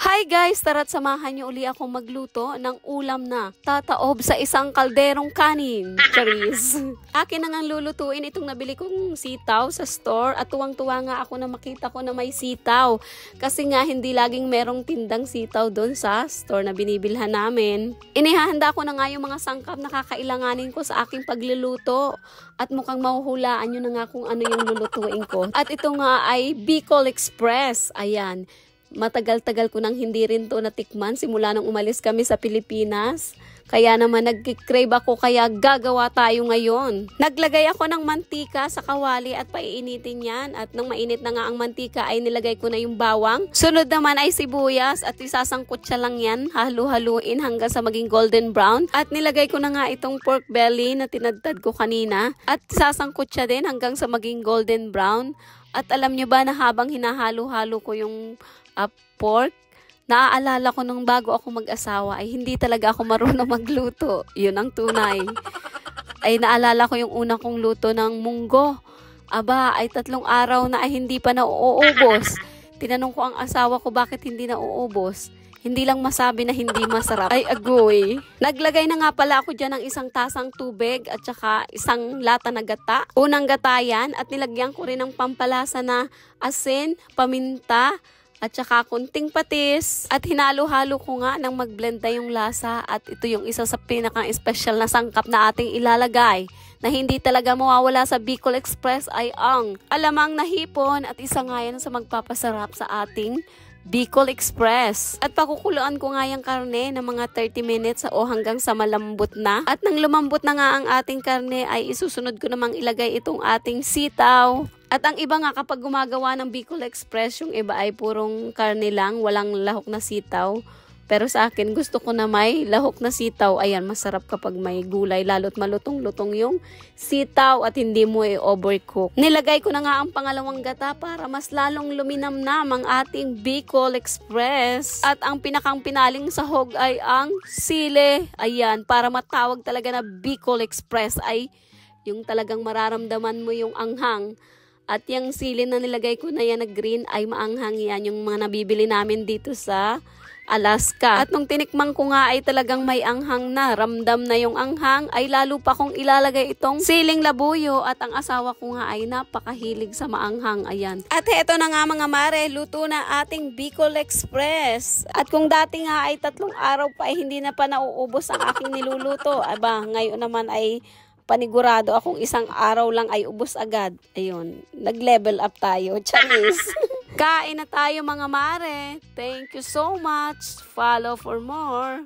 Hi guys! Tara't samahan niyo uli akong magluto ng ulam na tataob sa isang kalderong kanin. Charis! Akin na nga lulutuin itong nabili kong sitaw sa store at tuwang-tuwa nga ako na makita ko na may sitaw. Kasi nga hindi laging merong tindang sitaw doon sa store na binibilhan namin. Inihahanda ko na nga yung mga sangkap na kakailanganin ko sa aking pagluluto. At mukhang mahuhulaan nyo na nga kung ano yung lulutuin ko. At ito nga ay Bicol Express. Ayan. Matagal-tagal ko nang hindi rin to natikman simula nung umalis kami sa Pilipinas. Kaya naman nag-crave ako kaya gagawa tayo ngayon. Naglagay ako ng mantika sa kawali at paiinitin yan. At nang mainit na nga ang mantika ay nilagay ko na yung bawang. Sunod naman ay sibuyas at isasangkot siya lang yan. Halu-haluin hanggang sa maging golden brown. At nilagay ko na nga itong pork belly na tinadtad ko kanina. At isasangkot siya din hanggang sa maging golden brown. At alam nyo ba na habang hinahalo-halo ko yung pork, naaalala ko nung bago ako mag-asawa ay hindi talaga ako marunong magluto. Yun ang tunay. Ay naalala ko yung una kong luto ng munggo. Aba, ay 3 araw na ay hindi pa nauubos. Tinanong ko ang asawa ko bakit hindi nauubos. Hindi lang masabi na hindi masarap. Ay, agoy. Naglagay na nga pala ako dyan ng 1 tasang tubig at saka 1 lata na gata. Unang gata yan at nilagyan ko rin ng pampalasa na asin, paminta, at saka kunting patis. At hinalo-halo ko nga nang mag-blend na yung lasa. At ito yung isa sa pinaka-special na sangkap na ating ilalagay. Na hindi talaga mawawala sa Bicol Express ay ang alamang na hipon. At isa nga yan sa magpapasarap sa ating Bicol Express. At pakukuluan ko nga yung karne ng mga 30 minutes o hanggang sa malambot na. At nang lumambot na nga ang ating karne ay isusunod ko namang ilagay itong ating sitaw. At ang iba nga kapag gumagawa ng Bicol Express, yung iba ay purong karne lang, walang lahok na sitaw. Pero sa akin, gusto ko na may lahok na sitaw. Ayan, masarap kapag may gulay, lalo't malutong-lutong yung sitaw at hindi mo i-overcook. Nilagay ko na nga ang pangalawang gata para mas lalong luminamnam ang ating Bicol Express. At ang pinakang pinaling sahog ay ang sili. Ayan, para matawag talaga na Bicol Express ay yung talagang mararamdaman mo yung anghang. At yung sili na nilagay ko na yan na green ay maanghang yan. Yung mga nabibili namin dito sa Alaska. At nung tinikmang ko nga ay talagang may anghang na. Ramdam na yung anghang ay lalo pa kong ilalagay itong siling labuyo. At ang asawa ko nga ay napakahilig sa maanghang. Ayan. At eto na nga mga mare, luto na ating Bicol Express. At kung dati nga ay 3 araw pa ay hindi na pa nauubos ang aking niluluto. Aba, ngayon naman ay panigurado akong 1 araw lang ay ubos agad. Ayun, nag-level up tayo. Charis! Kain na tayo mga mare. Thank you so much. Follow for more.